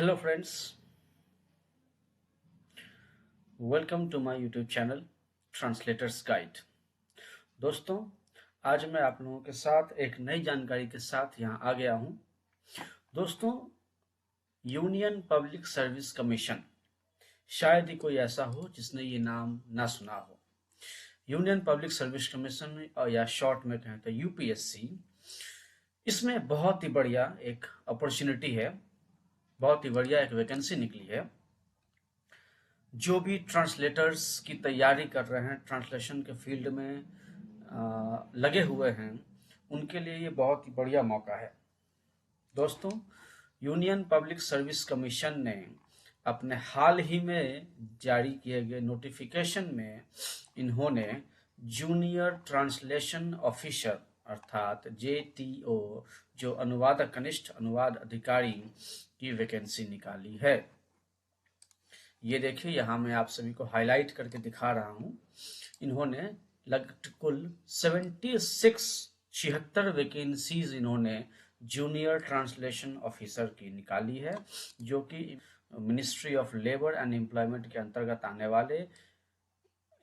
Hello friends, welcome to my YouTube channel translators guide. दोस्तों, आज मैं आप लोगों के साथ एक नई जानकारी के साथ यहाँ आ गया हूँ। दोस्तों, यूनियन पब्लिक सर्विस कमीशन, शायद ही कोई ऐसा हो जिसने ये नाम ना सुना हो। यूनियन पब्लिक सर्विस कमीशन, या शॉर्ट में कहें तो यूपीएससी, इसमें बहुत ही बढ़िया एक अपॉर्चुनिटी है, बहुत ही बढ़िया एक वैकेंसी निकली है। जो भी ट्रांसलेटर्स की तैयारी कर रहे हैं, ट्रांसलेशन के फील्ड में लगे हुए हैं, उनके लिए ये बहुत ही बढ़िया मौका है। दोस्तों, यूनियन पब्लिक सर्विस कमीशन ने अपने हाल ही में जारी किए गए नोटिफिकेशन में इन्होंने जूनियर ट्रांसलेशन ऑफिसर अर्थात JTO, जो अनुवादक कनिष्ठ अनुवाद अधिकारी की वैकेंसी निकाली है। ये देखिए, यहाँ मैं आप सभी को हाईलाइट करके दिखा रहा हूँ। इन्होंने कुल 76 वैकेंसीज इन्होंने जूनियर ट्रांसलेशन ऑफिसर की निकाली है, जो कि ministry of labour and employment के अंतर्गत आने वाले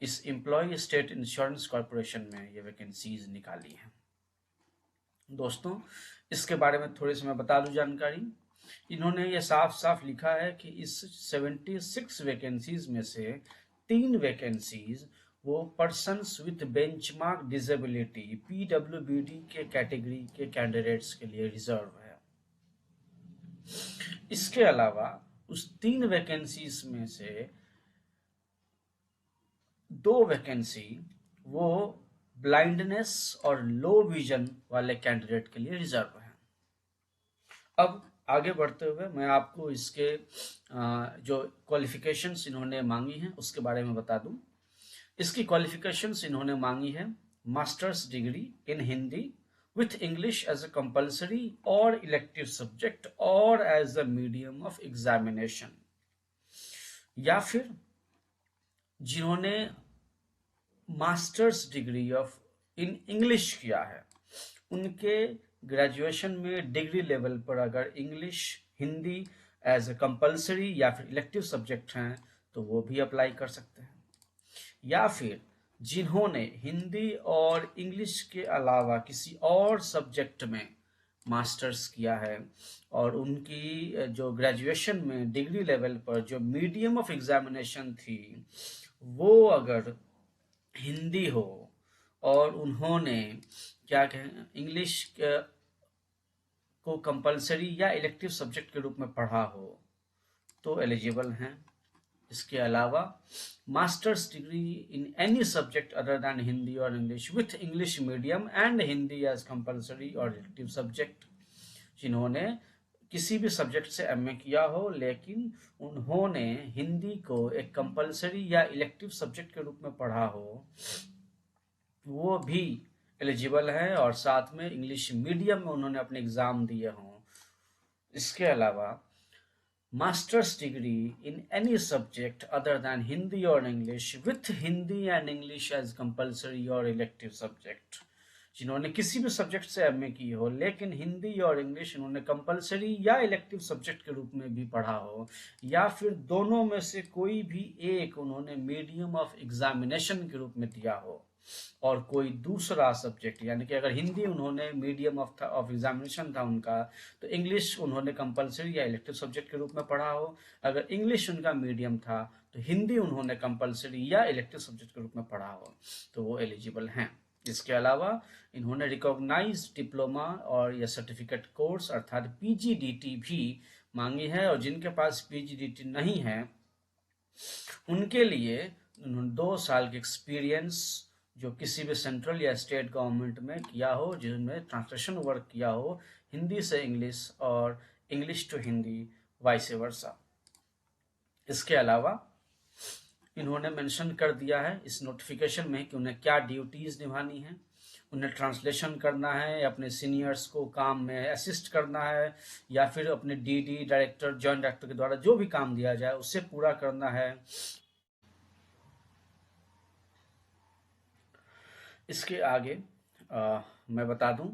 इस एम्प्लॉय स्टेट इंश्योरेंस कॉरपोरेशन में ये वैकेंसीज निकाली हैं। दोस्तों, इसके बारे में थोड़ी सी मैं बता दूं जानकारी। इन्होंने ये साफ साफ लिखा है कि इस 76 वैकेंसीज में से 3 वैकेंसीज वो persons with benchmark disability PWBD के कैटेगरी के कैंडिडेट्स के लिए रिजर्व है। इसके अलावा उस 3 वैकेंसीज में से 2 वैकेंसी वो ब्लाइंडनेस और लो विजन वाले कैंडिडेट के लिए रिजर्व है। अब आगे बढ़ते हुए मैं आपको इसके जो क्वालिफिकेशंस इन्होंने मांगी हैं उसके बारे में बता दूं। इसकी क्वालिफिकेशंस इन्होंने मांगी है masters degree in Hindi with English as a compulsory और इलेक्टिव सब्जेक्ट और as a medium of examination, या फिर जिन्होंने masters degree of in English किया है, उनके ग्रेजुएशन में डिग्री लेवल पर अगर English Hindi as a compulsory या फिर इलेक्टिव सब्जेक्ट हैं तो वो भी अप्लाई कर सकते हैं। या फिर जिन्होंने हिंदी और इंग्लिश के अलावा किसी और सब्जेक्ट में मास्टर्स किया है और उनकी जो ग्रेजुएशन में डिग्री लेवल पर जो मीडियम ऑफ एग्जामिनेशन थी वो अगर हिंदी हो और उन्होंने क्या कहें इंग्लिश को कंपलसरी या इलेक्टिव सब्जेक्ट के रूप में पढ़ा हो तो एलिजिबल हैं। इसके अलावा masters degree in any subject other than Hindi और English with English medium and Hindi as compulsory और इलेक्टिव सब्जेक्ट, जिन्होंने किसी भी सब्जेक्ट से MA किया हो लेकिन उन्होंने हिंदी को एक कंपलसरी या इलेक्टिव सब्जेक्ट के रूप में पढ़ा हो, वो भी एलिजिबल है और साथ में इंग्लिश मीडियम में उन्होंने अपने एग्जाम दिए हों। इसके अलावा masters degree in any subject other than Hindi और English with Hindi and English as compulsory और इलेक्टिव सब्जेक्ट, जिन्होंने किसी भी सब्जेक्ट से MA की हो लेकिन हिंदी और इंग्लिश इन्होंने कंपलसरी या इलेक्टिव सब्जेक्ट के रूप में भी पढ़ा हो, या फिर दोनों में से कोई भी एक उन्होंने मीडियम ऑफ एग्जामिनेशन के रूप में दिया हो और कोई दूसरा सब्जेक्ट, यानी कि अगर हिंदी उन्होंने मीडियम ऑफ एग्जामिनेशन था उनका, तो इंग्लिश उन्होंने कंपलसरी या इलेक्टिव सब्जेक्ट के रूप में पढ़ा हो। अगर इंग्लिश उनका मीडियम था तो हिंदी उन्होंने कंपलसरी या इलेक्टिव सब्जेक्ट के रूप में पढ़ा हो तो वो एलिजिबल हैं। इसके अलावा इन्होंने रिकॉग्नाइज डिप्लोमा और या सर्टिफिकेट कोर्स अर्थात PGDT भी मांगी है, और जिनके पास PGDT नहीं है उनके लिए उन्होंने 2 साल के एक्सपीरियंस जो किसी भी सेंट्रल या स्टेट गवर्नमेंट में किया हो, जिसमें ट्रांसलेशन वर्क किया हो हिंदी से इंग्लिश और English to Hindi vice versa. इसके अलावा इन्होंने मेंशन कर दिया है इस नोटिफिकेशन में कि उन्हें क्या ड्यूटीज निभानी है। उन्हें ट्रांसलेशन करना है, अपने सीनियर्स को काम में असिस्ट करना है, या फिर अपने DD डायरेक्टर जॉइंट डायरेक्टर के द्वारा जो भी काम दिया जाए उसे पूरा करना है। इसके आगे मैं बता दूं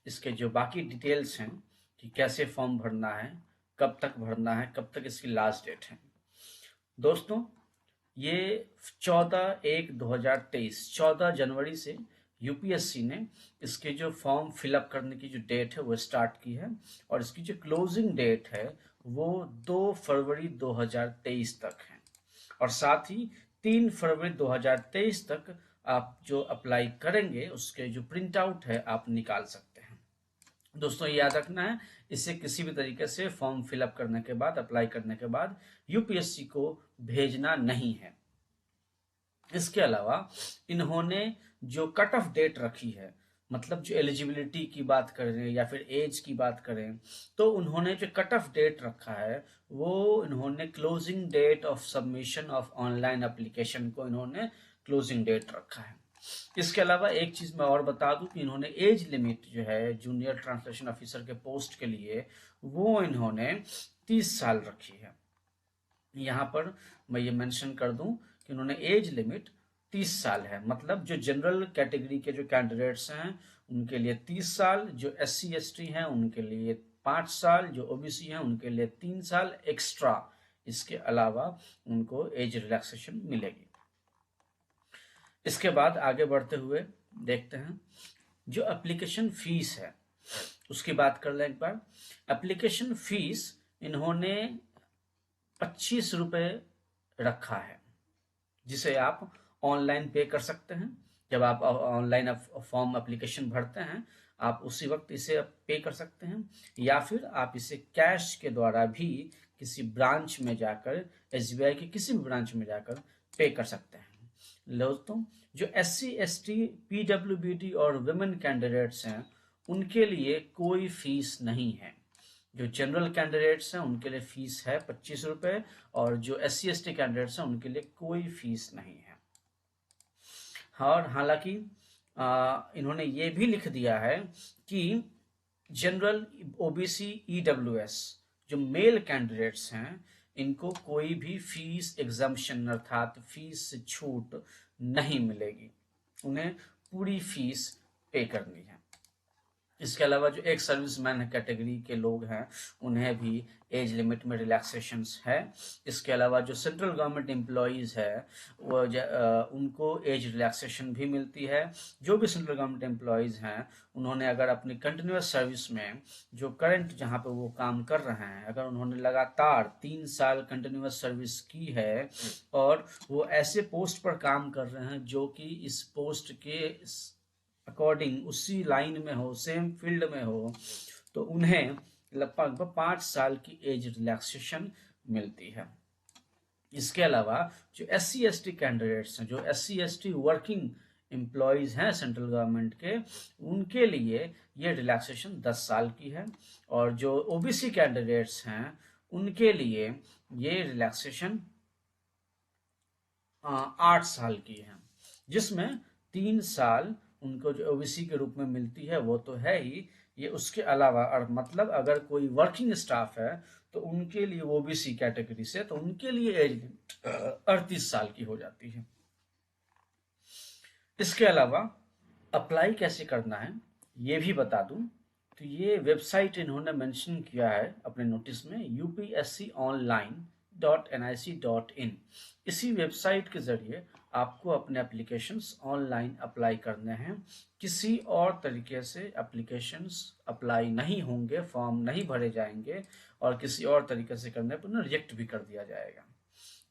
इसके जो बाकी डिटेल्स हैं कि कैसे फॉर्म भरना है, कब तक भरना है, कब तक इसकी लास्ट डेट है। दोस्तों ये 14/1/2023 14 जनवरी से यूपीएससी ने इसके जो फॉर्म फिलअप करने की जो डेट है वो स्टार्ट की है, और इसकी जो क्लोजिंग डेट है वो 2 फरवरी 2023 तक है। और साथ ही 3 फरवरी 2023 तक आप जो अप्लाई करेंगे उसके जो प्रिंट आउट है आप निकाल सकते हैं। दोस्तों याद रखना है, इसे किसी भी तरीके से फॉर्म फिलअप करने के बाद, अप्लाई करने के बाद यूपीएससी को भेजना नहीं है। इसके अलावा इन्होंने जो कट ऑफ डेट रखी है, मतलब जो एलिजिबिलिटी की बात करें या फिर एज की बात करें, तो उन्होंने जो कट ऑफ डेट रखा है वो इन्होंने closing date of submission of online application को इन्होंने क्लोजिंग डेट रखा है। इसके अलावा एक चीज मैं और बता दूं कि इन्होंने एज लिमिट जो है जूनियर ट्रांसलेशन ऑफिसर के पोस्ट के लिए वो इन्होंने 30 साल रखी है। यहाँ पर मैं ये मेंशन कर दूं कि उन्होंने एज लिमिट 30 साल है, मतलब जो जनरल कैटेगरी के जो कैंडिडेट्स हैं उनके लिए 30 साल, जो SC ST हैं उनके लिए 5 साल, जो OBC हैं उनके लिए 3 साल एक्स्ट्रा इसके अलावा उनको एज रिलैक्सेशन मिलेगी। इसके बाद आगे बढ़ते हुए देखते हैं जो एप्लीकेशन फीस है उसकी बात कर लें एक बार। एप्लीकेशन फीस इन्होंने 25 रुपये रखा है, जिसे आप ऑनलाइन पे कर सकते हैं। जब आप ऑनलाइन फॉर्म एप्लीकेशन भरते हैं आप उसी वक्त इसे पे कर सकते हैं, या फिर आप इसे कैश के द्वारा भी किसी ब्रांच में जाकर, SBI के किसी भी ब्रांच में जाकर पे कर सकते हैं। दोस्तों जो SC ST PWBD और वुमेन कैंडिडेट्स हैं उनके लिए कोई फीस नहीं है। जो जनरल कैंडिडेट्स हैं उनके लिए फीस है 25 रुपये, और जो SC ST कैंडिडेट्स हैं उनके लिए कोई फीस नहीं है। और हालांकि इन्होंने ये भी लिख दिया है कि जनरल OBC EWS जो मेल कैंडिडेट्स हैं इनको कोई भी फीस एग्जम्पशन अर्थात फीस से छूट नहीं मिलेगी, उन्हें पूरी फीस पे करनी है। इसके अलावा जो एक सर्विसमैन कैटेगरी के लोग हैं उन्हें भी एज लिमिट में रिलैक्सेशंस है। इसके अलावा जो सेंट्रल गवर्नमेंट एम्प्लॉयज़ है वो उनको एज रिलैक्सेशन भी मिलती है। जो भी सेंट्रल गवर्नमेंट एम्प्लॉयज़ हैं उन्होंने अगर अपनी कंटिन्यूस सर्विस में जो करंट जहाँ पे वो काम कर रहे हैं अगर उन्होंने लगातार 3 साल कंटिन्यूस सर्विस की है और वो ऐसे पोस्ट पर काम कर रहे हैं जो कि इस पोस्ट के अकॉर्डिंग उसी लाइन में हो, सेम फील्ड में हो, तो उन्हें लगभग 5 साल की एज रिलैक्सेशन मिलती है। इसके अलावा जो SC ST कैंडिडेट्स हैं, जो SC ST वर्किंग एम्प्लॉयज़ हैं सेंट्रल गवर्नमेंट के, उनके लिए ये रिलैक्सेशन 10 साल की है, और जो OBC कैंडिडेट्स हैं उनके लिए ये रिलैक्सेशन 8 साल की है, जिसमें 3 साल उनको जो OBC के रूप में मिलती है वो तो है ही, ये उसके अलावा और मतलब अगर कोई वर्किंग स्टाफ है तो उनके लिए OBC कैटेगरी से तो उनके लिए एज लिमिट 38 साल की हो जाती है। इसके अलावा अप्लाई कैसे करना है ये भी बता दूं, तो ये वेबसाइट इन्होंने मेंशन किया है अपने नोटिस में upsconline.nic.in। इसी वेबसाइट के जरिए आपको अपने एप्लीकेशंस ऑनलाइन अप्लाई करने हैं। किसी और तरीके से एप्लीकेशंस अप्लाई नहीं होंगे, फॉर्म नहीं भरे जाएंगे, और किसी और तरीके से करने पर उन्हें रिजेक्ट भी कर दिया जाएगा।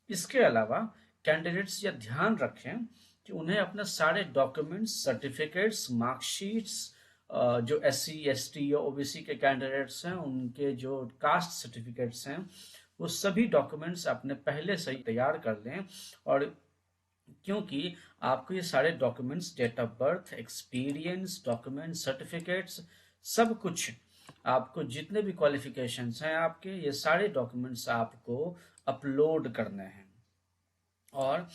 इसके अलावा कैंडिडेट्स ये ध्यान रखें कि उन्हें अपने सारे डॉक्यूमेंट्स, सर्टिफिकेट्स, मार्कशीट्स, जो SC ST या OBC के कैंडिडेट्स हैं उनके जो कास्ट सर्टिफिकेट्स हैं वो सभी डॉक्यूमेंट्स अपने पहले से ही तैयार कर लें। और क्योंकि आपको ये सारे documents, date of birth, experience document, certificates, सब कुछ आपको जितने भी क्वालिफिकेशंस हैं आपके, ये सारे डॉक्यूमेंट्स आपको अपलोड करने हैं। और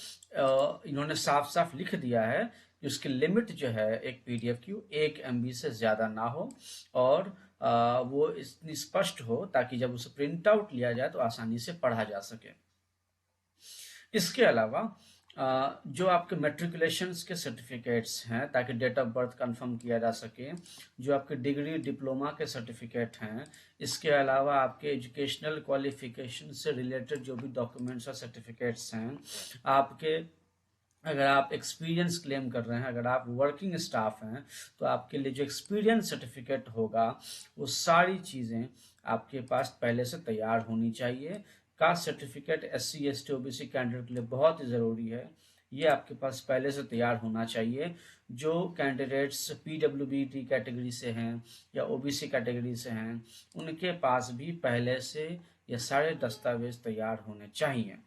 इन्होंने साफ साफ लिख दिया है कि उसकी लिमिट जो है एक PDF की 1 MB से ज़्यादा ना हो, और वो इतनी स्पष्ट हो ताकि जब उसे प्रिंट आउट लिया जाए तो आसानी से पढ़ा जा सके। इसके अलावा जो आपके मेट्रिकुलेशंस के सर्टिफिकेट्स हैं ताकि डेट ऑफ बर्थ कंफर्म किया जा सके, जो आपके डिग्री डिप्लोमा के सर्टिफिकेट हैं, इसके अलावा आपके एजुकेशनल क्वालिफिकेशन से रिलेटेड जो भी डॉक्यूमेंट्स और सर्टिफिकेट्स हैं, आपके अगर आप एक्सपीरियंस क्लेम कर रहे हैं, अगर आप वर्किंग स्टाफ हैं, तो आपके लिए जो एक्सपीरियंस सर्टिफिकेट होगा वो सारी चीज़ें आपके पास पहले से तैयार होनी चाहिए। Caste certificate SC ST OBC candidate के लिए बहुत ही ज़रूरी है, ये आपके पास पहले से तैयार होना चाहिए। जो कैंडिडेट्स PWBD कैटेगरी से हैं या OBC कैटेगरी से हैं, उनके पास भी पहले से ये सारे दस्तावेज तैयार होने चाहिए।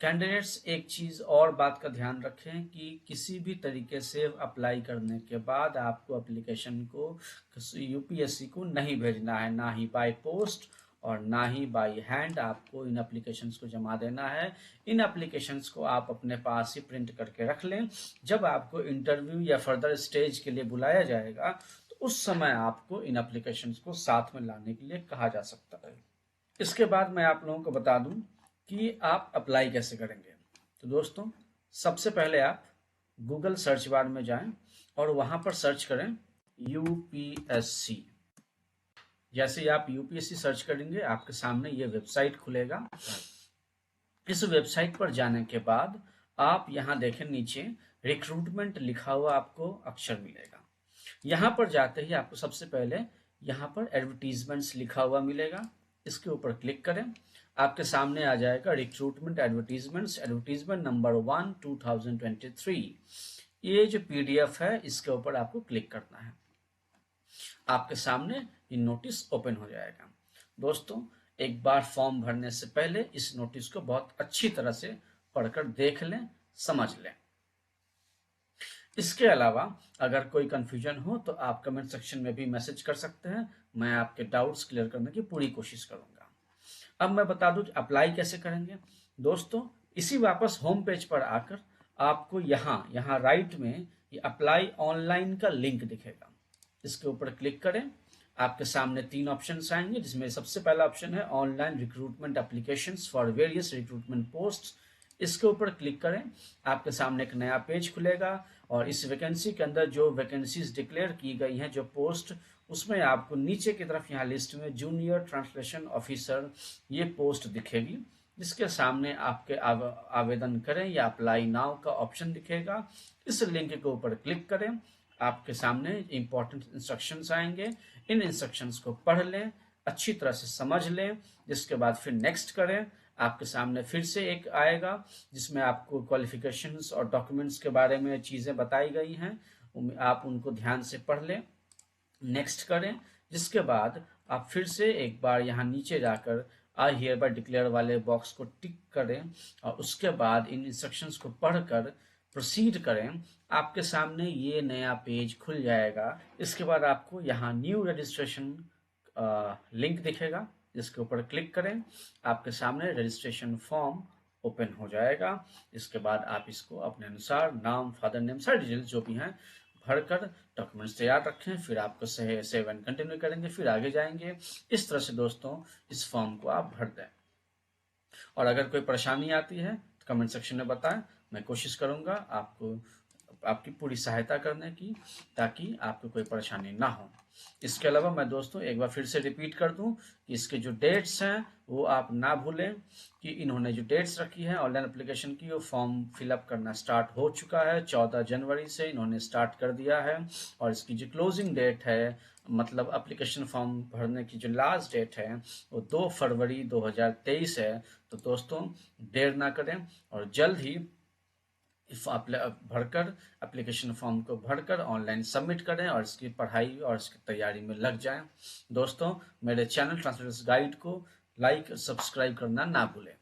कैंडिडेट्स एक चीज़ और बात का ध्यान रखें कि किसी भी तरीके से अप्लाई करने के बाद आपको एप्लीकेशन को UPSC को नहीं भेजना है, ना ही बाय पोस्ट और ना ही बाय हैंड आपको इन एप्लीकेशंस को जमा देना है। इन एप्लीकेशंस को आप अपने पास ही प्रिंट करके रख लें। जब आपको इंटरव्यू या फर्दर स्टेज के लिए बुलाया जाएगा तो उस समय आपको इन एप्लीकेशंस को साथ में लाने के लिए कहा जा सकता है। इसके बाद मैं आप लोगों को बता दूं कि आप अप्लाई कैसे करेंगे। तो दोस्तों, सबसे पहले आप गूगल सर्च बार में जाएं और वहां पर सर्च करें UPSC। जैसे ही आप UPSC सर्च करेंगे आपके सामने ये वेबसाइट खुलेगा। इस वेबसाइट पर जाने के बाद आप यहां देखें नीचे रिक्रूटमेंट लिखा हुआ आपको अक्षर मिलेगा। यहां पर जाते ही आपको सबसे पहले यहां पर एडवर्टीजमेंट्स लिखा हुआ मिलेगा, इसके ऊपर क्लिक करें। आपके सामने आ जाएगा रिक्रूटमेंट एडवर्टीजमेंट्स, एडवर्टीजमेंट नंबर 1 2023। ये जो PDF है इसके ऊपर आपको क्लिक करना है। आपके सामने ये नोटिस ओपन हो जाएगा। दोस्तों, एक बार फॉर्म भरने से पहले इस नोटिस को बहुत अच्छी तरह से पढ़कर देख लें, समझ लें। इसके अलावा अगर कोई कंफ्यूजन हो तो आप कमेंट सेक्शन में भी मैसेज कर सकते हैं, मैं आपके डाउट्स क्लियर करने की पूरी कोशिश करूंगा। अब मैं बता दूं अप्लाई कैसे करेंगे। दोस्तों, इसी वापस होम पेज पर आकर आपको यहाँ राइट में ये अप्लाई ऑनलाइन का लिंक दिखेगा, इसके ऊपर क्लिक करें। आपके सामने 3 ऑप्शन आएंगे, जिसमें सबसे पहला ऑप्शन है online recruitment applications for various recruitment post. इसके ऊपर क्लिक करें, आपके सामने एक नया पेज खुलेगा और इस वैकेंसी के अंदर जो वैकेंसीज डिक्लेयर की गई हैं, जो पोस्ट, उसमें आपको नीचे की तरफ यहाँ लिस्ट में जूनियर ट्रांसलेशन ऑफिसर ये पोस्ट दिखेगी, जिसके सामने आपके आवेदन करें या अप्लाई नाउ का ऑप्शन दिखेगा। इस लिंक के ऊपर क्लिक करें, आपके सामने इंपॉर्टेंट इंस्ट्रक्शंस आएंगे। इन इंस्ट्रक्शंस को पढ़ लें, अच्छी तरह से समझ लें, जिसके बाद फिर नेक्स्ट करें। आपके सामने फिर से एक आएगा जिसमें आपको क्वालिफिकेशंस और डॉक्यूमेंट्स के बारे में चीज़ें बताई गई हैं, आप उनको ध्यान से पढ़ लें, नेक्स्ट करें। जिसके बाद आप फिर से एक बार यहाँ नीचे जाकर आई हियर बाय डिक्लेयर वाले बॉक्स को टिक करें और उसके बाद इन इंस्ट्रक्शंस को पढ़कर प्रोसीड करें। आपके सामने ये नया पेज खुल जाएगा। इसके बाद आपको यहाँ न्यू रजिस्ट्रेशन लिंक दिखेगा, जिसके ऊपर क्लिक करें। आपके सामने रजिस्ट्रेशन फॉर्म ओपन हो जाएगा। इसके बाद आप इसको अपने अनुसार नाम, फादर नेम, सारी डिटेल्स जो भी हैं भरकर डॉक्यूमेंट्स तैयार रखें। फिर आपको सेव एंड कंटिन्यू करेंगे, फिर आगे जाएंगे। इस तरह से दोस्तों इस फॉर्म को आप भर दें। और अगर कोई परेशानी आती है तो कमेंट सेक्शन में बताएं, मैं कोशिश करूंगा आपकी पूरी सहायता करने की, ताकि आपको कोई परेशानी ना हो। इसके अलावा मैं दोस्तों एक बार फिर से रिपीट कर दूं कि इसके जो डेट्स हैं वो आप ना भूलें कि इन्होंने जो डेट्स रखी है ऑनलाइन एप्लीकेशन की, वो फॉर्म फिलअप करना स्टार्ट हो चुका है। 14 जनवरी से इन्होंने स्टार्ट कर दिया है और इसकी जो क्लोजिंग डेट है, मतलब एप्लीकेशन फॉर्म भरने की जो लास्ट डेट है, वो 2 फरवरी 2023 है। तो दोस्तों देर ना करें और जल्द ही भरकर एप्लीकेशन फॉर्म को भरकर ऑनलाइन सबमिट करें और इसकी पढ़ाई और इसकी तैयारी में लग जाएं। दोस्तों, मेरे चैनल ट्रांसलेटर्स गाइड को लाइक, सब्सक्राइब करना ना भूलें।